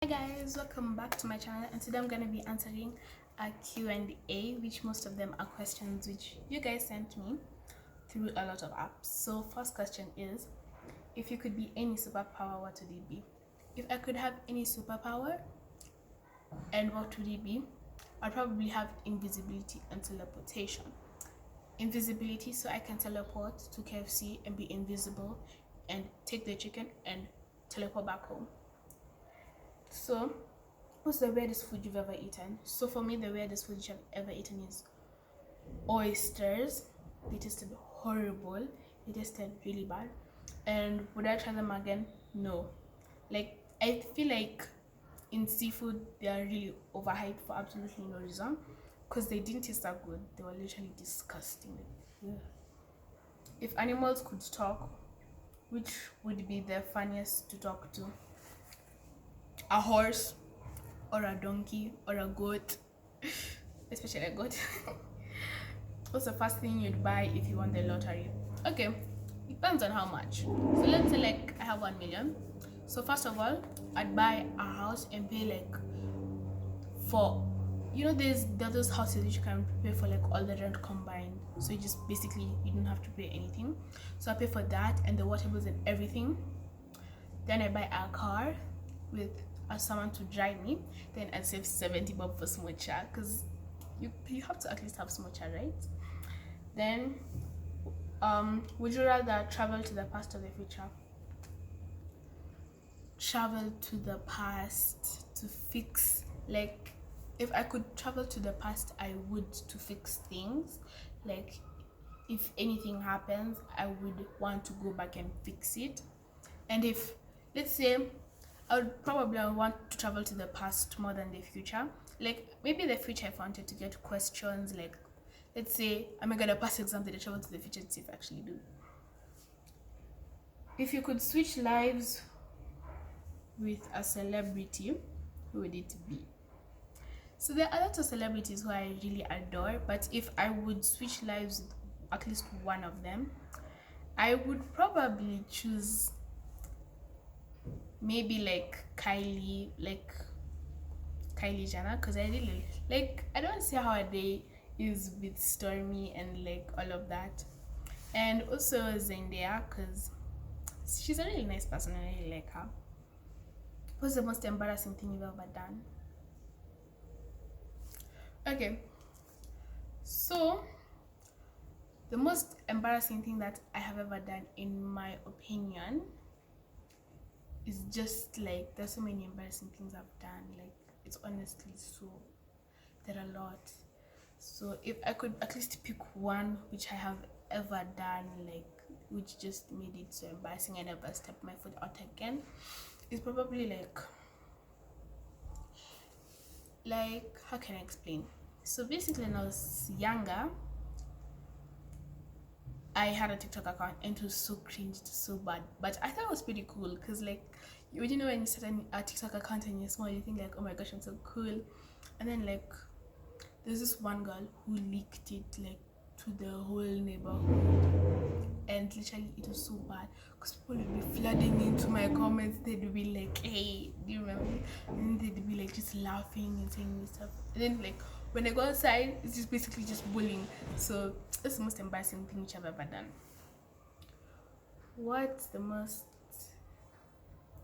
Hi guys, welcome back to my channel, and today I'm going to be answering a Q&A, which most of them are questions which you guys sent me through a lot of apps. So first question is, if you could be any superpower, what would it be? If I could have any superpower, and what would it be? I'd probably have invisibility and teleportation. Invisibility, so I can teleport to KFC and be invisible and take the chicken and teleport back home. So, what's the weirdest food you've ever eaten? So for me, the weirdest food I've ever eaten is oysters. They tasted horrible. They tasted really bad. And would I try them again? No. Like, I feel like in seafood, they are really overhyped for absolutely no reason. Because they didn't taste that good. They were literally disgusting. Yeah. If animals could talk, which would be the funniest to talk to? A horse or a donkey or a goat, especially a goat. What's the first thing you'd buy if you won the lottery? Okay, depends on how much. So let's say like I have 1 million. So first of all, I'd buy a house and pay like for, there's those houses which you can pay for like all the rent combined. So you just basically you don't have to pay anything. So I pay for that and the water bills and everything. Then I buy a car with someone to drive me. Then I'd save 70 bob for smocha, because you have to at least have smocha, right? Then would you rather travel to the past or the future? Travel to the past to fix, like, if I could travel to the past, I would, to fix things. Like, if anything happens, I would want to go back and fix it. And if, let's say, I would probably want to travel to the past more than the future. Like, maybe the future, if I wanted to get questions, like, let's say I'm gonna pass exam, then I travel to the future to see if I actually do. If you could switch lives with a celebrity, who would it be? So there are lots of celebrities who I really adore, but if I would switch lives with at least one of them, I would probably choose maybe like Kylie Jenner, because I really like, I don't see how a day is with Stormy and like all of that. And also Zendaya, because she's a really nice person and I really like her. What's the most embarrassing thing you've ever done? Okay, so the most embarrassing thing that I have ever done, in my opinion, is just like, there's so many embarrassing things I've done. Like, it's honestly so, there are a lot. So if I could at least pick one which I have ever done, like, which just made it so embarrassing I never stepped my foot out again, it's probably like how can I explain? So basically, when I was younger, I had a TikTok account and it was so cringe, it was so bad. But I thought it was pretty cool, because like, you know, when you start a TikTok account and you're small, you think like, oh my gosh, I'm so cool. And then like, there's this one girl who leaked it like to the whole neighborhood, and literally it was so bad, because people would be flooding into my comments. They'd be like, hey, do you remember? And then they'd be like just laughing and saying stuff. And then like, when I go outside, it's just basically just bullying. So that's the most embarrassing thing which I've ever done. What's the most,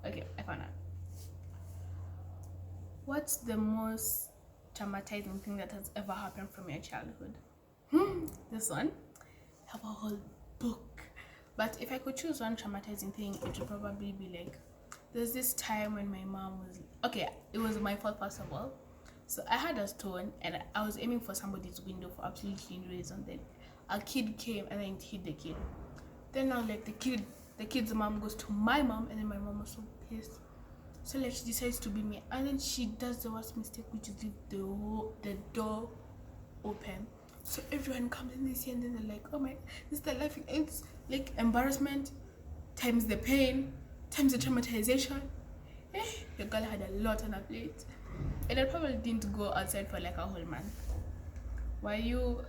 okay, I found out. What's the most traumatizing thing that has ever happened from your childhood? This one, I have a whole book. But if I could choose one traumatizing thing, it would probably be like, there's this time when my mom was, okay, it was my fault first of all. So I had a stone and I was aiming for somebody's window for absolutely no reason. Then a kid came and then hit the kid. Then now like the kid's mom goes to my mom, and then my mom was so pissed. So like, she decides to beat me, and then she does the worst mistake, which is leave the door open. So everyone comes in, they see, and then they're like, oh my, this is the life. It's like embarrassment times the pain times the traumatization. The girl had a lot on her plate, and I probably didn't go outside for like a whole month. Were you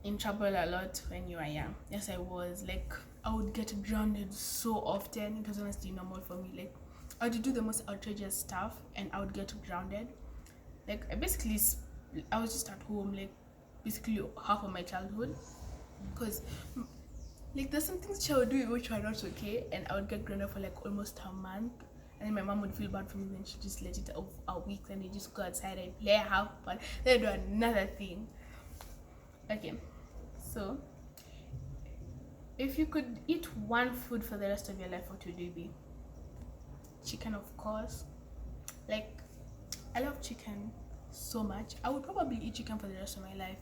in trouble a lot when you were young? Yes, I was. Like, I would get grounded so often. It was honestly normal for me. Like, I would do the most outrageous stuff and I would get grounded. Like I was just at home like basically half of my childhood, because like there's some things she would do which were not okay, and I would get grounded for like almost a month, and then my mom would feel bad for me, then she just let it off a week, and they just go outside and play, have fun, then do another thing. Okay, so if you could eat one food for the rest of your life, what would it be? Chicken, of course. Like, I love chicken so much. I would probably eat chicken for the rest of my life.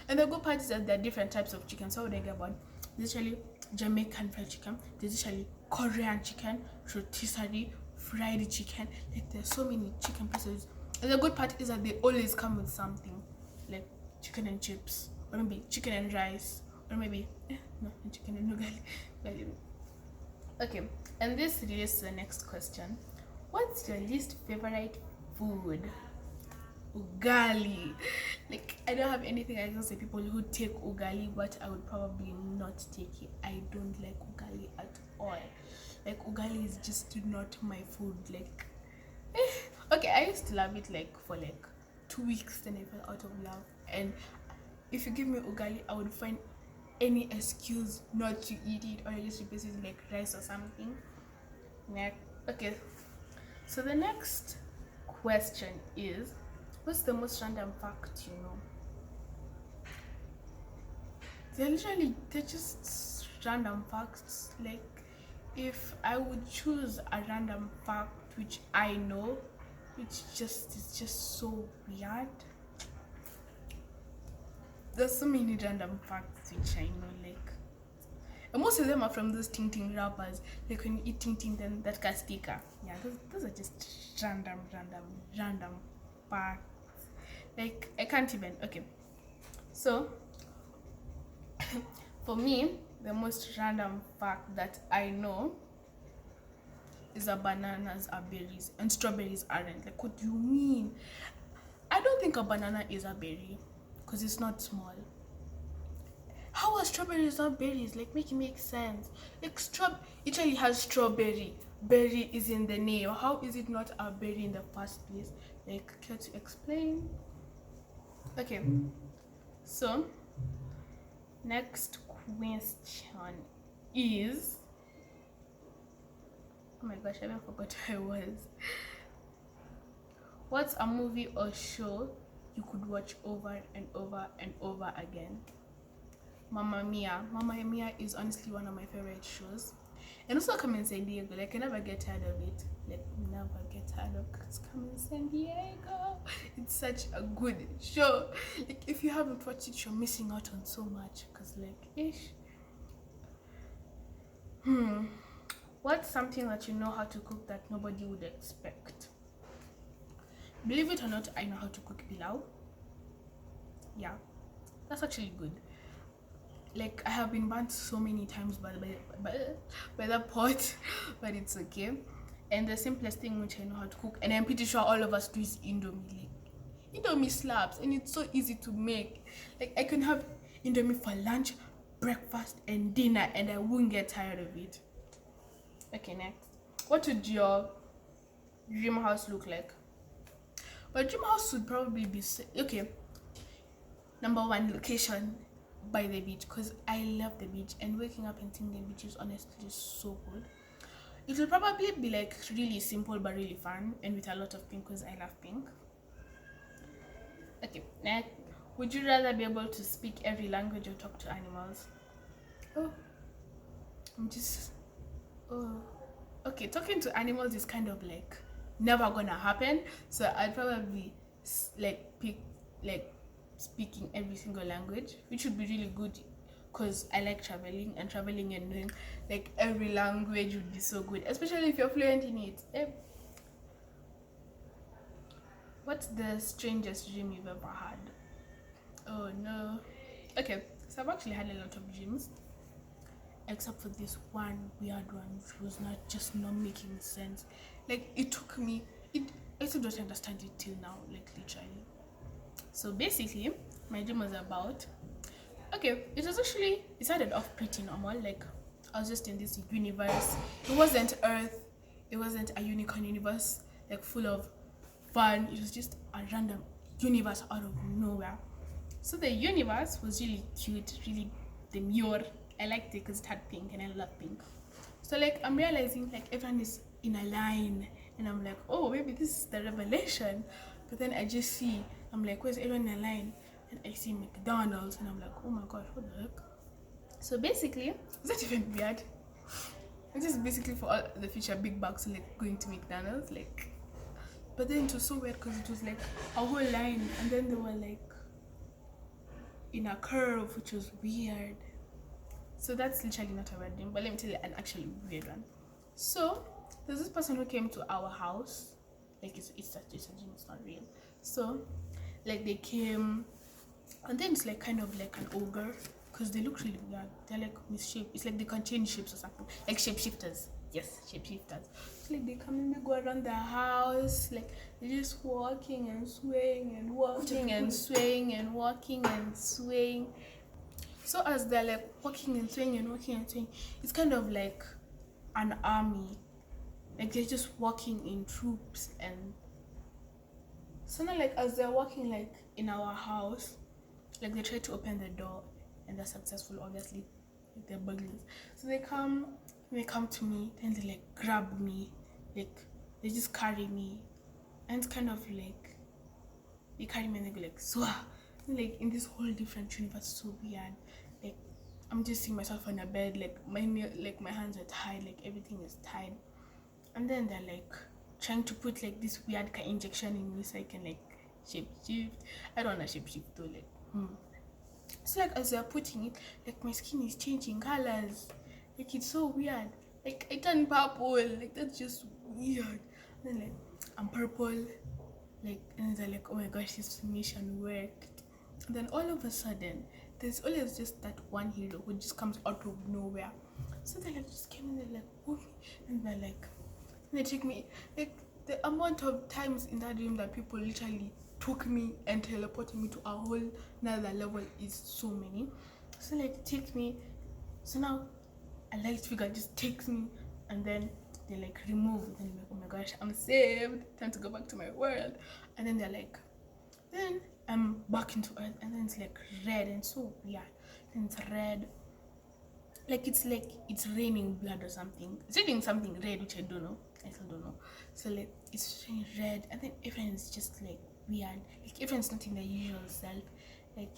And the good part is that there are different types of chicken. So what would I get one? There's usually Jamaican fried chicken. There's usually Korean chicken, rotisserie, fried chicken. Like, there's so many chicken pieces. And the good part is that they always come with something, like chicken and chips, or maybe chicken and rice, or maybe chicken and ugali. Okay, and this relates to the next question. What's your least favorite food? Ugali. Like, I don't have anything against the people who take ugali, but I would probably not take it. I don't like ugali at all. Like, ugali is just not my food. Like, okay, I used to love it like for like 2 weeks, then I fell out of love. And if you give me ugali, I would find any excuse not to eat it, or just replace it with like rice or something. Yeah. Okay, so the next question is, what's the most random fact you know? They're just random facts. Like, if I would choose a random fact which I know, which is just so weird. There's so many random facts which I know, like, and most of them are from those ting rappers. Like, when you eat ting, then that gets sticker. Yeah, those are just random facts. Like, I can't even. Okay, so for me, the most random fact that I know is that bananas are berries and strawberries aren't. Like, what do you mean? I don't think a banana is a berry, because it's not small. How are strawberries not berries? Like, make it make sense. Like, it actually has strawberry. Berry is in the name. How is it not a berry in the first place? Like, care to explain? Okay, so next question is, oh my gosh, I even forgot who I was. What's a movie or show you could watch over and over and over again? Mamma Mia. Mamma Mia is honestly one of my favorite shows. And also Carmen San Diego. Like, I never get tired of it. Like, never get tired of Carmen San Diego. It's such a good show. Like, if you haven't watched it, you're missing out on so much. Because, like, what's something that you know how to cook that nobody would expect? Believe it or not, I know how to cook pilau. Yeah, that's actually good. Like, I have been burnt so many times by the pot, but it's okay. And the simplest thing which I know how to cook, and I'm pretty sure all of us do, is Indomie. Like, Indomie slaps, and it's so easy to make. Like, I can have Indomie for lunch, breakfast, and dinner, and I won't get tired of it. Okay, next. What would your dream house look like? My dream house would probably be, okay, number one, location by the beach, because I love the beach, and waking up and seeing the beach is honestly so good. It will probably be like really simple but really fun, and with a lot of pink, because I love pink. Okay, next. Would you rather be able to speak every language or talk to animals? Okay, talking to animals is kind of like never gonna happen, so I'd probably like pick like speaking every single language, which would be really good, because I like traveling, and knowing like every language would be so good, especially if you're fluent in it. What's the strangest dream you've ever had? Oh no. Okay, so I've actually had a lot of dreams, except for this one weird one, which was not making sense. Like, it took me, I still don't understand it till now, like, literally. So basically, my dream was about, okay, it started off pretty normal. Like, I was just in this universe. It wasn't Earth, it wasn't a unicorn universe like full of fun. It was just a random universe out of nowhere. So the universe was really cute, really demure. I liked it because it had pink and I love pink. So like I'm realizing like everyone is in a line and I'm like, oh, maybe this is the revelation. But then I just see, I'm like, where's everyone in a line? And I see McDonald's and I'm like, oh my gosh, what the heck? So basically, is that even weird? It's just basically for all the future big bucks like going to McDonald's, like. But then it was so weird because it was like a whole line and then they were like in a curve, which was weird. So that's literally not a weird dream, but let me tell you an actually weird one. So there's this person who came to our house, like it's a dream, it's not real. So like they came, and then it's like kind of like an ogre, because they look really weird. They're like misshapen. It's like they can change shapes or something, like shapeshifters. Yes, shapeshifters. So like they come and they go around the house, like they're just walking and swaying and walking and swaying and walking and swaying. So as they're like walking and swaying and walking and swaying, it's kind of like an army. Like they're just walking in troops. And so now like as they're walking like in our house, like they try to open the door and they're successful, obviously, like they're burglars. So they come to me, then they like grab me, like they just carry me, and it's kind of like they carry me and they go like swah, like in this whole different universe. So weird. Like I'm just seeing myself on a bed, like my hands are tied, like everything is tied, and then they're like trying to put like this weird injection in me so I can like shapeshift. I don't want to shapeshift though, like So like as they're putting it, like my skin is changing colors, like it's so weird. Like I turn purple, like that's just weird. And then like I'm purple, like, and they're like, oh my gosh, this mission worked. And then all of a sudden there's always just that one hero who just comes out of nowhere. So they like just came and they're like, oh, and they're like, and they take me, like the amount of times in that dream that people literally took me and teleported me to a whole another level is so many. So like take me, so now a light figure just takes me and then they like remove, and then I'm like, oh my gosh, I'm saved, time to go back to my world. And then they're like, then I'm back into earth, and then it's like red and so weird. Then it's red, like it's raining blood or something. It's raining something red, which I don't know. I still don't know. So like it's raining red, and then everyone's just like weird. Like everyone's not in their usual self. Like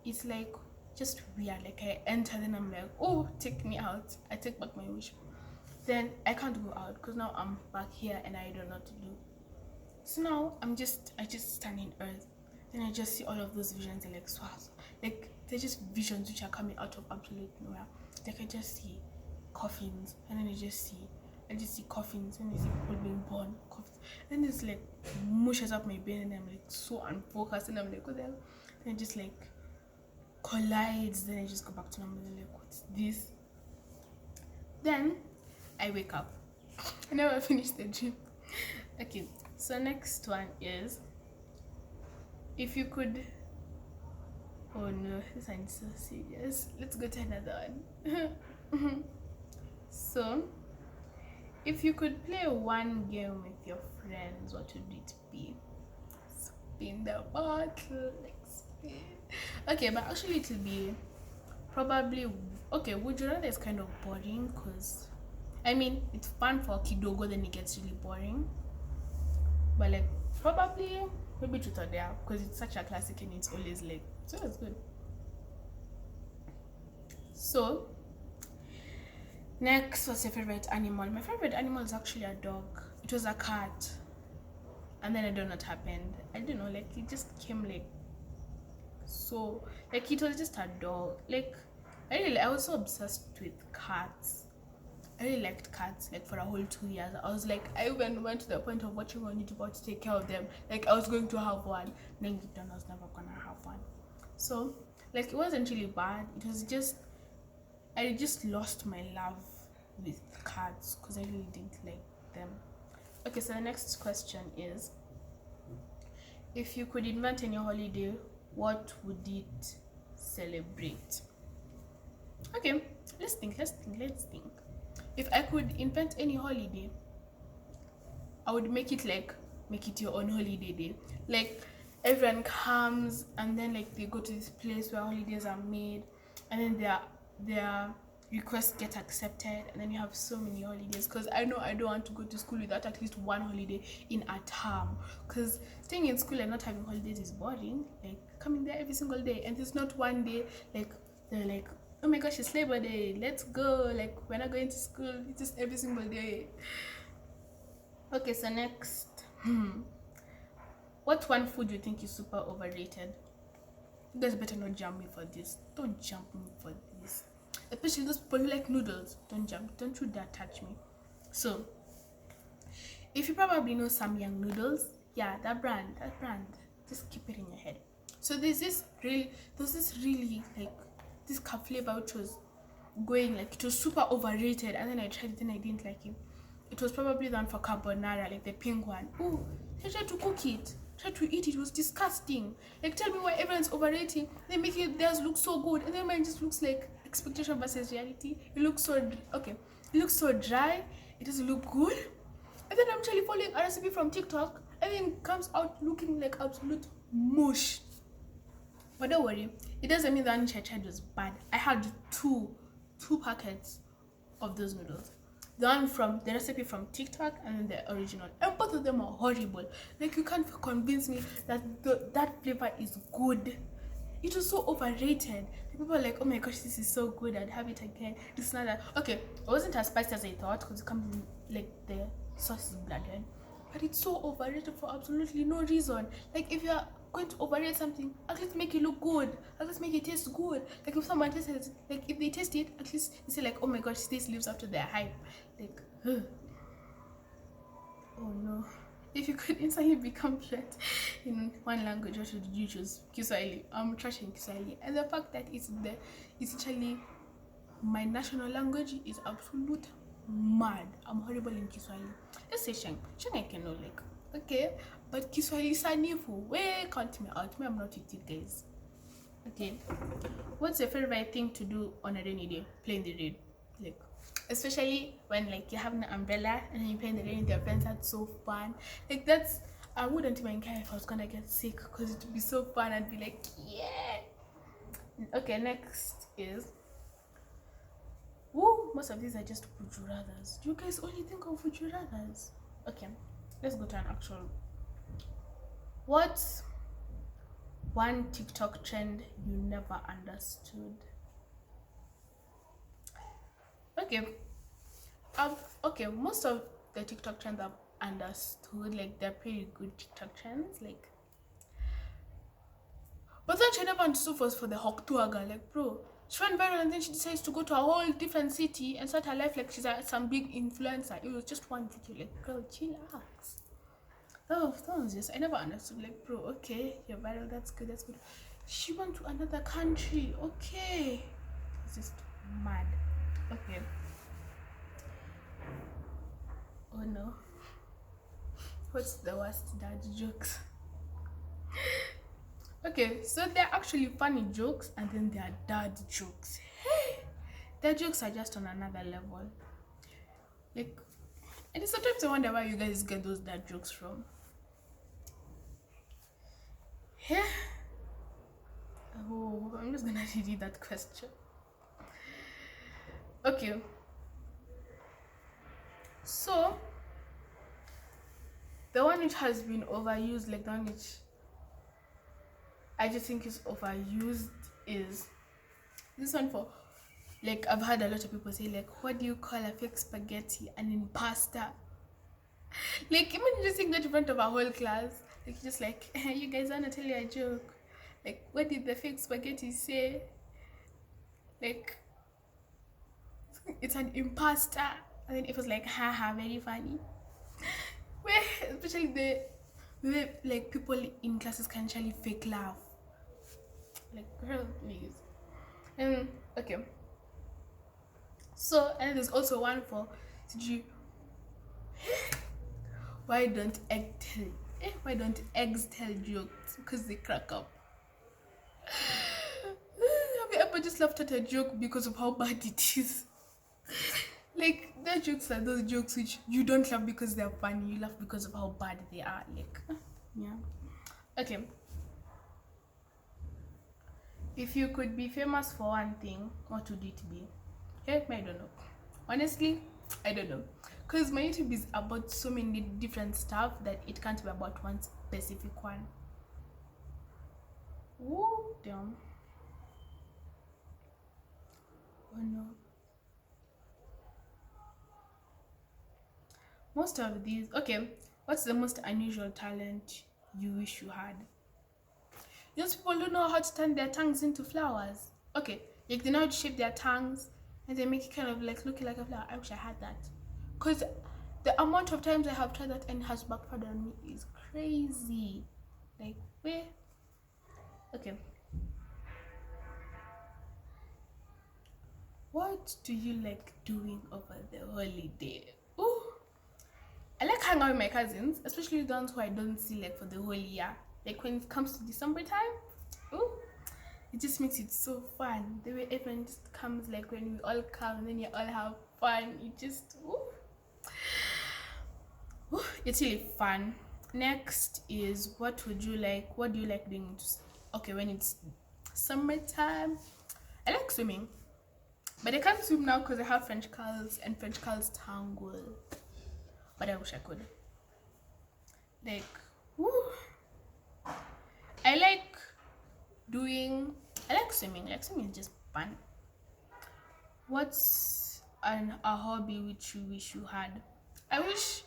it's like just weird. Like I enter, then I'm like, oh, take me out. I take back my wish. Then I can't go out because now I'm back here and I don't know what to do. So now I just stand in earth. Then I just see all of those visions. They're like swaz. Like they're just visions which are coming out of absolute nowhere. Like I just see coffins, and then I just see coffins, and I see people being born, coffins. And it's like mushes up my brain, and I'm like so unfocused, and I'm like, what the hell? Then it just like collides. Then I just go back to normal, and I'm like, what's this? Then I wake up. I never finished the dream. Okay, so next one is, if you could, oh no, this one's so serious. Let's go to another one. So, if you could play one game with your friends, what would it be? Spin the bottle, like spin. Okay, but actually it will be probably, okay, would you rather is kind of boring, because I mean it's fun for kidogo, then it gets really boring. But like probably maybe truth or dare, because it's such a classic and it's always like, so it's good. So next, what's your favorite animal? My favorite animal is actually a dog. It was a cat, and then I don't know what happened. I don't know, like it just came like, so like it was just a dog. Like I was so obsessed with cats. I really liked cats, like for a whole 2 years. I was like, I even went to the point of watching on YouTube how to take care of them. Like I was going to have one, then deep down I was never gonna have one. So like it wasn't really bad. It was just, I just lost my love with cats because I really didn't like them. Okay, so the next question is, if you could invent any holiday, what would it celebrate? Okay, let's think. If I could invent any holiday, I would make it your own holiday day. Like everyone comes and then like they go to this place where holidays are made, and then their requests get accepted, and then you have so many holidays. Because I know I don't want to go to school without at least one holiday in a term, because staying in school and not having holidays is boring. Like coming there every single day, and it's not one day like they're like, oh my gosh, it's Labor Day, let's go, like we're not going to school. It's just every single day. Okay, so next, what one food do you think is super overrated? You guys better not jump me for this. Don't jump me for this. Especially those people who like noodles. Don't you dare touch me. So, if you probably know Samyang noodles, yeah, that brand, just keep it in your head. So there's this really like this cup flavor which was going like, it was super overrated, and then I tried it and I didn't like it. It was probably the one for carbonara, like the pink one. Oh, I tried to cook it, tried to eat it. It was disgusting. Like, tell me why everyone's overrating. They make it theirs look so good, and then mine just looks like expectation versus reality. It looks so okay. It looks so dry. It doesn't look good. And then I'm actually following a recipe from TikTok, and then it comes out looking like absolute mush. But don't worry, it doesn't mean the one I tried was bad. I had two packets of those noodles. The one from the recipe from TikTok and then the original, and both of them are horrible. Like, you can't convince me that that flavor is good. It was so overrated. People are like, oh my gosh, this is so good, I'd have it again. This is not that. Okay, it wasn't as spicy as I thought, because it comes in like the sauce is blood red, but it's so overrated for absolutely no reason. Like, if you're going to overrate something, at least make it look good, at least make it taste good. Like, if someone tastes it, like if they taste it, at least they say like, oh my gosh, this lives up to their hype. Like, oh no. If you could instantly become fluent in one language, what should you choose? Kiswahili. I'm trashing Kiswahili, and the fact that it's actually my national language is absolute mad. I'm horrible in Kiswahili. Let's say Sheng I can know, like, okay, but Kiswahili sanifu. Way count me out. Me, I'm not with you guys. Okay, what's your favorite thing to do on a rainy day? Play in the rain, like, especially when like you have an umbrella and then you play in the rain with your friends. That's so fun. Like, that's, I wouldn't even care if I was gonna get sick, because it would be so fun. I'd be like, yeah. Okay, next is, woo, most of these are just would-you-rathers. Do you guys only think of would-you-rathers? Okay, let's go to an actual. What's one TikTok trend you never understood? Okay, most of the TikTok trends I've understood. Like, they're pretty good TikTok trends, like, but then she never understood was for the Hawk tour girl. Like, bro, she went viral and then she decides to go to a whole different city and start her life like she's some big influencer. It was just one video. Like, girl, chillax. That was just, I never understood. Like, bro, okay, you're viral, that's good. She went to another country, okay. It's just mad. Okay. Oh no. What's the worst dad jokes? Okay, so they're actually funny jokes, and then they're dad jokes. Hey, their jokes are just on another level. Like, and sometimes I wonder where you guys get those dad jokes from. Yeah. Oh, I'm just gonna read that question. Okay. So, the one which has been overused, like the one which I just think is overused, is this one for, like, I've heard a lot of people say, like, what do you call a fake spaghetti? An impasta. Like, imagine just saying that in front of a whole class. Like, just like, you guys wanna tell you a joke? Like, what did the fake spaghetti say? Like, it's an impasta. And then it was like, haha, very funny. Where, especially the like, people in classes can actually fake laugh. Like, girl, please. Okay. So, and there's also one for, why don't eggs tell jokes? Because they crack up. Have you ever just laughed at a joke because of how bad it is? Like, the jokes are those jokes which you don't laugh because they're funny, you laugh because of how bad they are. Like, yeah. Okay. If you could be famous for one thing, what would it be? Okay, I don't know. Honestly, I don't know. Because my YouTube is about so many different stuff that it can't be about one specific one. Woo, damn. Oh no. Most of these, okay, what's the most unusual talent you wish you had? Those people don't know how to turn their tongues into flowers. Okay, like they know how to shape their tongues and they make it kind of like looking like a flower. I wish I had that. Because the amount of times I have tried that and it has backfired on me is crazy. Like, where? Okay. What do you like doing over the holiday? Ooh, I like hanging out with my cousins, especially the ones who I don't see like for the whole year. Like when it comes to December time, ooh, it just makes it so fun. The way everyone just comes, like when we all come and then you all have fun. It just, ooh, it's really fun. Next is what do you like doing? Okay, when it's summertime, I like swimming. But I can't swim now because I have French curls and French curls tangle. But I wish I could. Like, woo. I like swimming. Like swimming is just fun. What's a hobby which you wish you had? I wish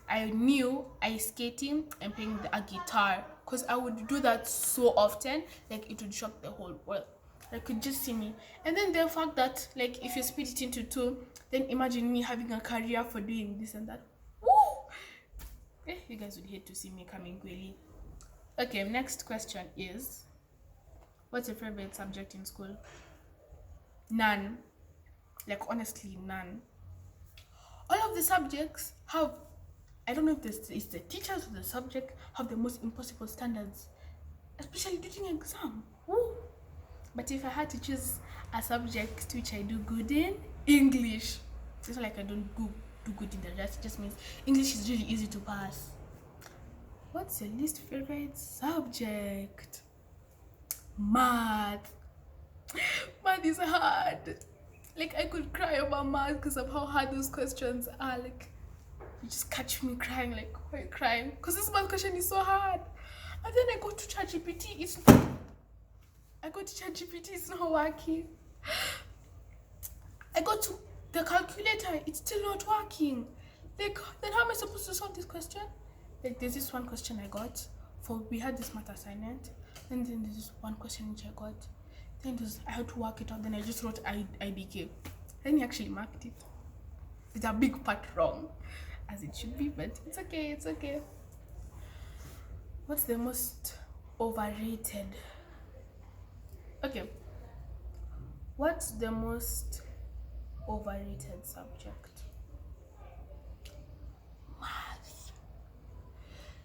I knew ice skating and playing a guitar, because I would do that so often, like it would shock the whole world. I could just see me. And then the fact that, like, if you split it into two, then imagine me having a career for doing this and that. Woo! You guys would hate to see me coming really. Okay, next question is, what's your favorite subject in school? None. Like, honestly, none. All of the subjects have, I don't know if it's the teachers or the subject, have the most impossible standards, especially during exam. Woo! But if I had to choose a subject which I do good in, English. It's not like I don't do good in the rest, it just means English is really easy to pass. What's your least favorite subject? Math. Math is hard. Like, I could cry about math because of how hard those questions are. Like, you just catch me crying. Like, why are you crying? Because this math question is so hard. And then I go to ChatGPT, it's not working. I go to the calculator, it's still not working. Like, then how am I supposed to solve this question? Like, there's this one question I got we had this math assignment, and then there's this one question which I got. Then I had to work it out. Then I just wrote IBK. Then he actually marked it. It's a big part wrong, as it should be, but it's okay. What's the most overrated? Okay. What's the most overrated subject? Math.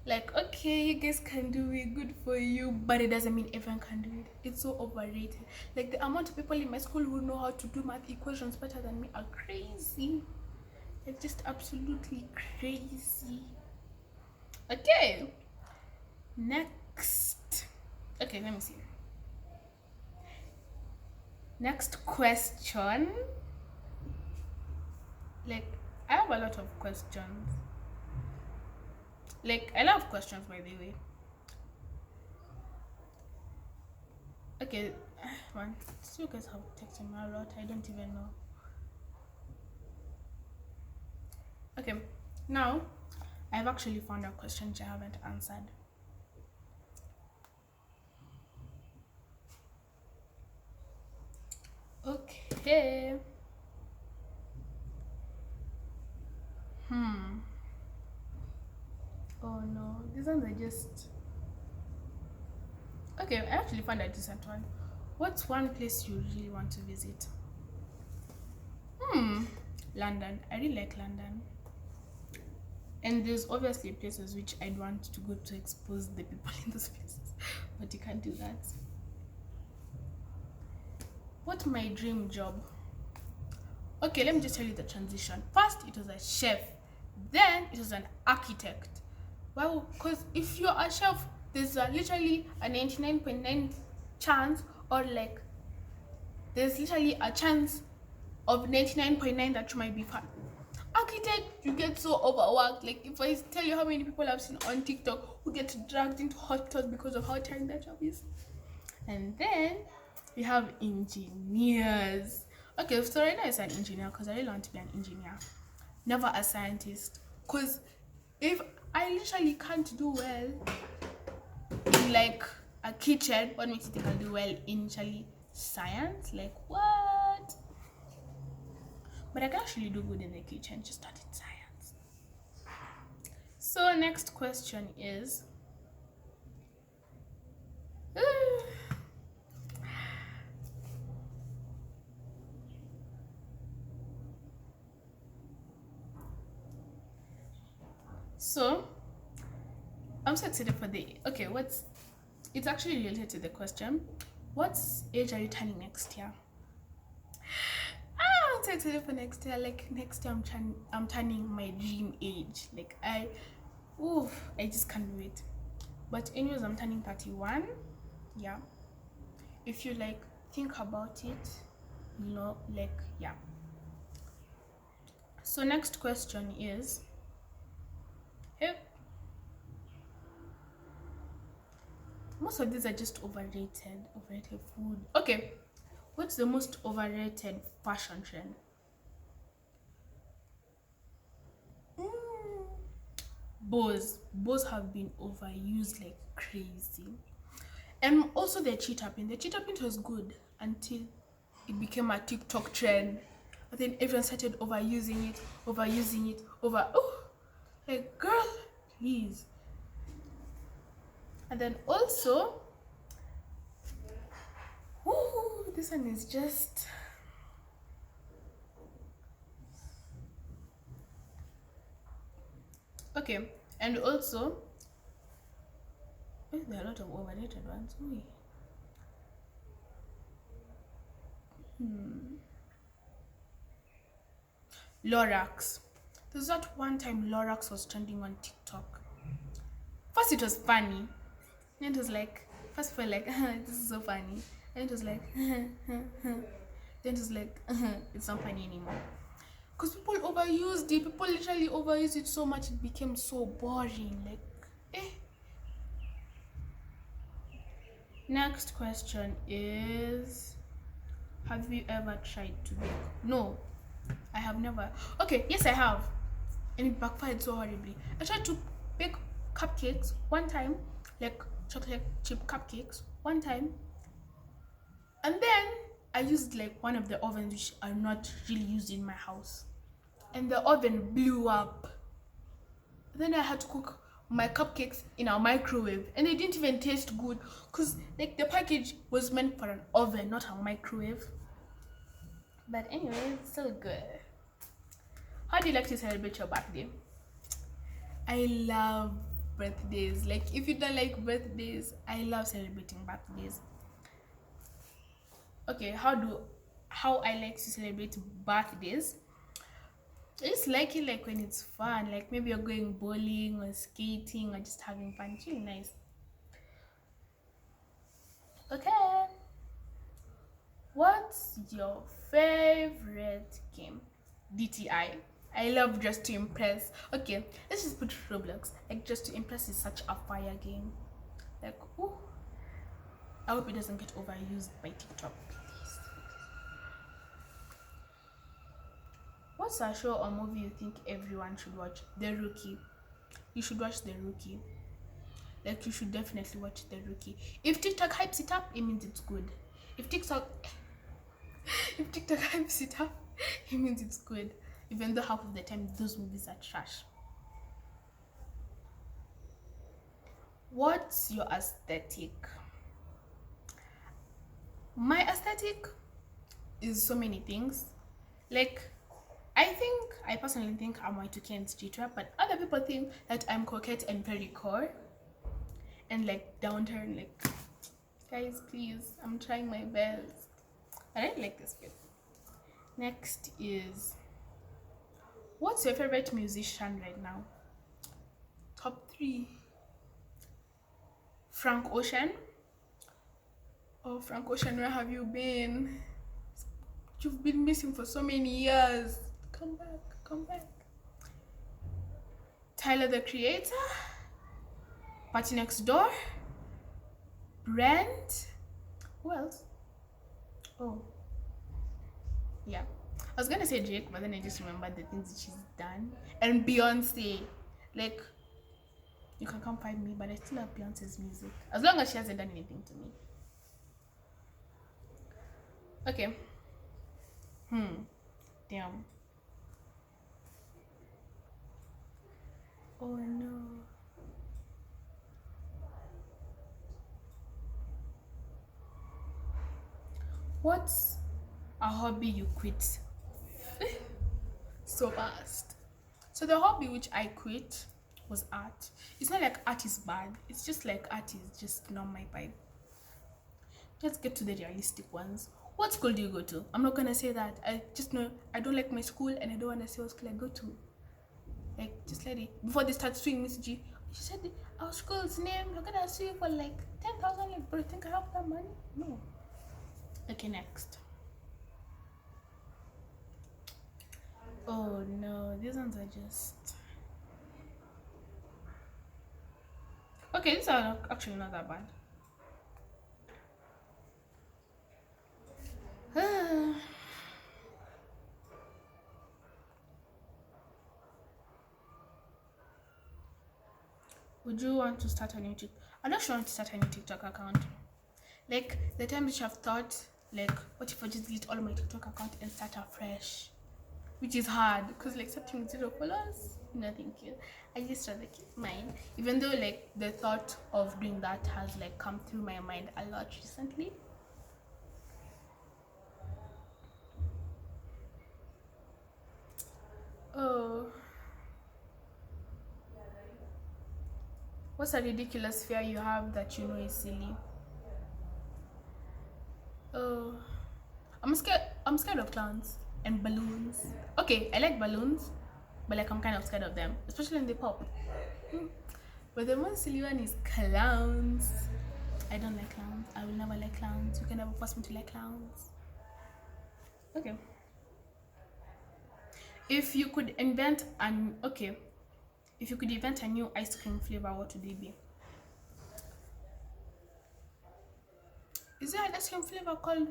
Like, okay, you guys can do it, good for you, but it doesn't mean everyone can do it. It's so overrated. Like, the amount of people in my school who know how to do math equations better than me are crazy. It's just absolutely crazy. Okay. Next. Okay, let me see. Next question. Like, I have a lot of questions. Like, I love questions, by the way. Okay, man, you guys have texted me a lot. I don't even know. Okay, now I've actually found a question which I haven't answered. Okay. Oh no, these ones are just... Okay, I actually found a decent one. What's one place you really want to visit? London. I really like London. And there's obviously places which I'd want to go to expose the people in those places, but you can't do that. What's my dream job? Okay, let me just tell you the transition. First, it was a chef, then it was an architect. Well, because if you're a chef, there's literally a 99.9 chance, or like there's literally a chance of 99.9 that you might be fat. Architect, you get so overworked. Like, if I tell you how many people I've seen on TikTok who get dragged into hospitals because of how tiring their job is. And then we have engineers. Okay, so right now it's an engineer because I really want to be an engineer, never a scientist. Because if I literally can't do well in like a kitchen, what makes you think I'll do well in literally science? Like, what? But I can actually do good in the kitchen, just not in science. So next question is so I'm so excited for it's actually related to the question. What age are you turning next year? I'm so excited for next year. Like, next year I'm turning my dream age. Like, I just can't wait. But anyways, I'm turning 31. Yeah. If you like think about it, yeah. So next question is, most of these are just overrated food. Okay, what's the most overrated fashion trend? Bows have been overused like crazy. And also the cheetah print. The cheetah print was good until it became a TikTok trend. And then everyone started overusing it. Like, girl, please. And then also, this one is just okay. And also, there are a lot of overrated ones. Lorax. There's that one time Lorax was trending on TikTok. First it was funny. And it was like, first of all, like, this is so funny. And it was like, then it was like, it's not funny anymore. Because people overused it. People literally overused it so much it became so boring. Like, Next question is, have you ever tried to bake? No, I have never. Okay, yes I have. And it backfired so horribly. I tried to bake cupcakes one time, like chocolate chip cupcakes one time. And then I used like one of the ovens which are not really used in my house. And the oven blew up. Then I had to cook my cupcakes in a microwave, and they didn't even taste good because like the package was meant for an oven, not a microwave. But anyway, it's still good. How do you like to celebrate your birthday? I love birthdays. Like, if you don't like birthdays, I love celebrating birthdays. Okay, how I like to celebrate birthdays? I just like it like when it's fun, like maybe you're going bowling or skating or just having fun. It's really nice. Okay, what's your favorite game? DTI. I love Just to Impress. Okay, let's just put Roblox. Like, Just to Impress is such a fire game. Like, I hope it doesn't get overused by TikTok. Please. What's a show or movie you think everyone should watch? The Rookie. You should watch The Rookie. Like, you should definitely watch The Rookie. If TikTok hypes it up, it means it's good. If TikTok hypes it up, it means it's good. Even though half of the time those movies are trash. What's your aesthetic? My aesthetic is so many things. Like, I personally think I'm Y2K and streetwear, but other people think that I'm coquette and very core and like downturn. Like, guys, please, I'm trying my best. I don't like this bit. Next is, what's your favorite musician right now? Top 3. Frank Ocean. Oh, Frank Ocean, where have you been? You've been missing for so many years. Come back, come back. Tyler the Creator. Party Next Door. Brent. Who else? Oh, yeah. I was gonna say Drake, but then I just remembered the things that she's done. And Beyonce. Like, you can come find me, but I still love Beyonce's music. As long as she hasn't done anything to me. Okay. Damn. Oh no. What's a hobby you quit so fast? So the hobby which I quit was art. It's not like art is bad. It's just like art is just not my vibe. Let's get to the realistic ones. What school do you go to? I'm not gonna say that. I just know I don't like my school and I don't want to say what school I go to. Like, just let it. Before they start suing Miss G, she said our school's name, you're gonna sue for like 10,000. Like, bro, you think I have that money? No. Okay, next. Oh no, these ones are just. Okay, these are actually not that bad. Would you want to start a new TikTok? I don't want to start a new TikTok account. Like, the times which I've thought, like, what if I just delete all my TikTok account and start afresh? Which is hard, because like starting with 0 followers, no thank you. I just rather keep mine. Even though like the thought of doing that has like come through my mind a lot recently. Oh. What's a ridiculous fear you have that you know is silly? Oh. I'm scared of clowns and balloons. Okay, I like balloons, but like I'm kind of scared of them, especially when they pop. But the most silly one is clowns. I don't like clowns. I will never like clowns. You can never force me to like clowns. Okay. If you could invent a new ice cream flavor, what would it be? Is there an ice cream flavor called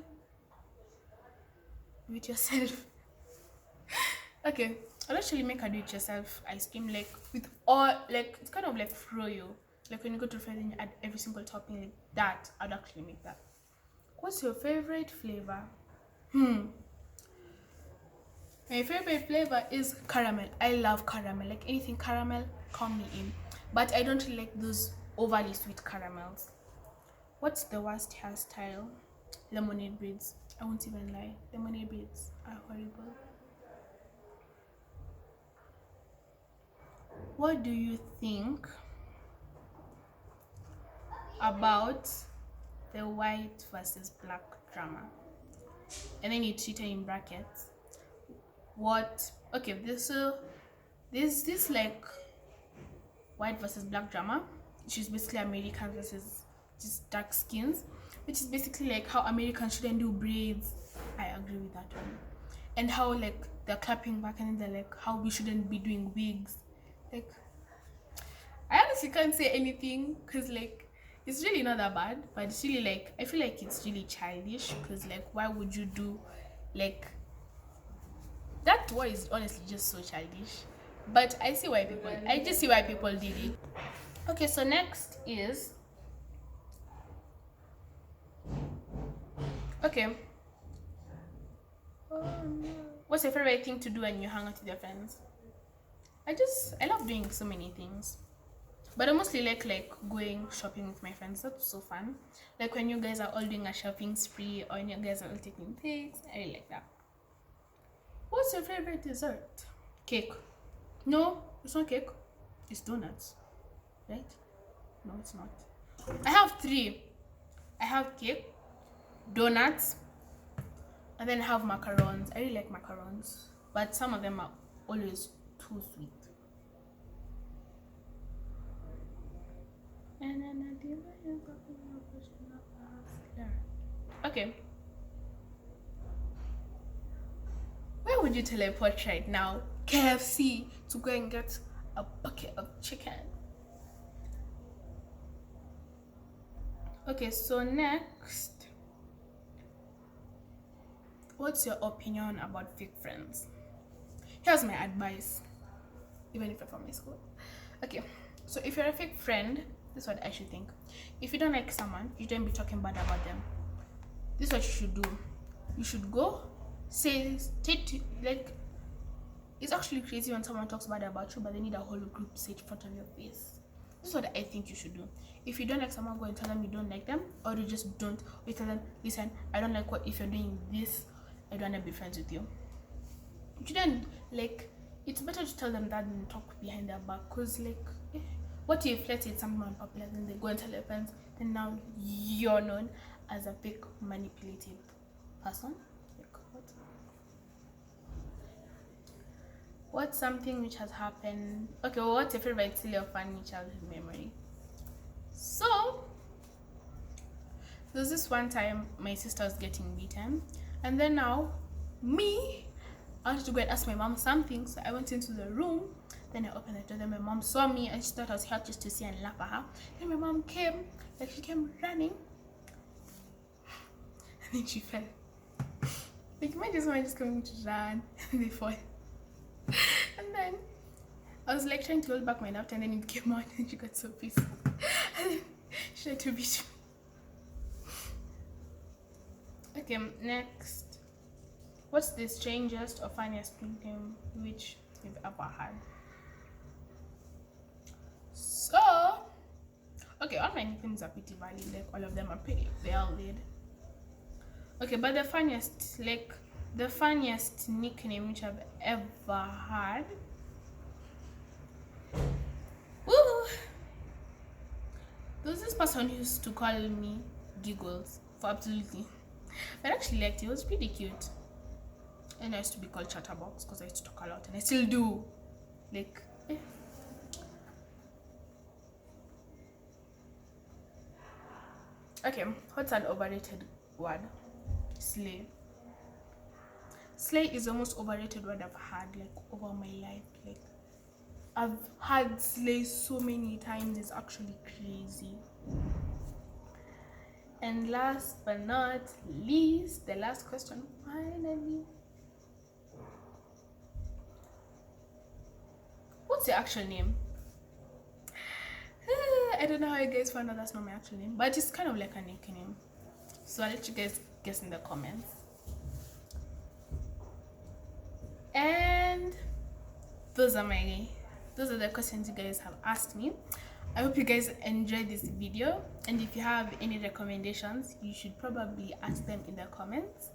do it yourself? Okay, I'll actually make a do it yourself ice cream, like with all, like it's kind of like froyo, like when you go to froyo and you add every single topping like that. I'd actually make that. What's your favorite flavor? My favorite flavor is caramel. I love caramel. Like anything caramel, call me in. But I don't really like those overly sweet caramels. What's the worst hairstyle? Lemonade braids. I won't even lie. Lemonade braids are horrible. What do you think about the white versus black drama? And then you treat it in brackets. What? Okay, this like white versus black drama, which is basically American versus just dark skins, which is basically like how Americans shouldn't do braids. I agree with that one. And how like they're clapping back and then they're like how we shouldn't be doing wigs. Like, I honestly can't say anything because like it's really not that bad, but it's really like I feel like it's really childish because like why would you do like that? Word is honestly just so childish. But I just see why people did it. Okay, so next is okay. What's your favorite thing to do when you hang out with your friends? I love doing so many things. But I mostly like going shopping with my friends. That's so fun. Like when you guys are all doing a shopping spree or when you guys are all taking pics. I really like that. What's your favorite dessert? Cake. No, it's not cake. It's donuts. Right? No, it's not. I have 3. I have cake, donuts, And then I have macarons. I really like macarons, but some of them are always too sweet. And then okay. Where would you teleport right now? KFC to go and get a bucket of chicken. Okay, so next, what's your opinion about fake friends? Here's my advice, even if you're from my school. Okay, so if you're a fake friend, this is what I should think. If you don't like someone, you don't be talking bad about them. This is what you should do. You should go say, like, it's actually crazy when someone talks bad about you, but they need a whole group say in front of your face. This is what I think you should do. If you don't like someone, go and tell them you don't like them, or you just don't. Or you tell them, listen, I don't like if you're doing this, I don't want to be friends with you. You don't, like, it's better to tell them that than talk behind their back. Because, like, what if, let's say, it's someone unpopular, then they go and tell their friends, and now you're known as a fake manipulative person? Like, what? What's something which has happened? Okay, well, what's your favorite silly or funny childhood memory? So, there's this one time my sister was getting beaten, and then now, I wanted to go and ask my mom something, so I went into the room. Then I opened the door, then my mom saw me, and she thought I was here just to see and laugh at her. Then my mom came, like she came running, and then she fell. Like, imagine someone just coming to run, and they fall. And then I was like trying to hold back my laughter, and then it came out, and she got so pissed. And then she tried to beat me. Okay, next. What's the strangest or funniest nickname which you've ever had? So, okay, all my nicknames are pretty valid. Like, all of them are pretty valid. Okay, but the funniest nickname which I've ever had, there was this person who used to call me Giggles for absolutely, but I actually liked it. It was pretty cute. And I used to be called Chatterbox because I used to talk a lot, and I still do. Like, Okay, what's an overrated word? Slay. Slay is the most overrated word I've had, like, over my life. Like, I've had slay so many times, it's actually crazy. And last but not least, the last question, finally. What's your actual name? I don't know how you guys found out that's not my actual name, but it's kind of like a nickname. So I'll let you guys guess in the comments. And those are the questions you guys have asked me. I hope you guys enjoyed this video, and if you have any recommendations, you should probably ask them in the comments.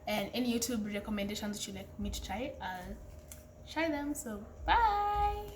And any YouTube recommendations you'd like me to try, I'll try them. So bye.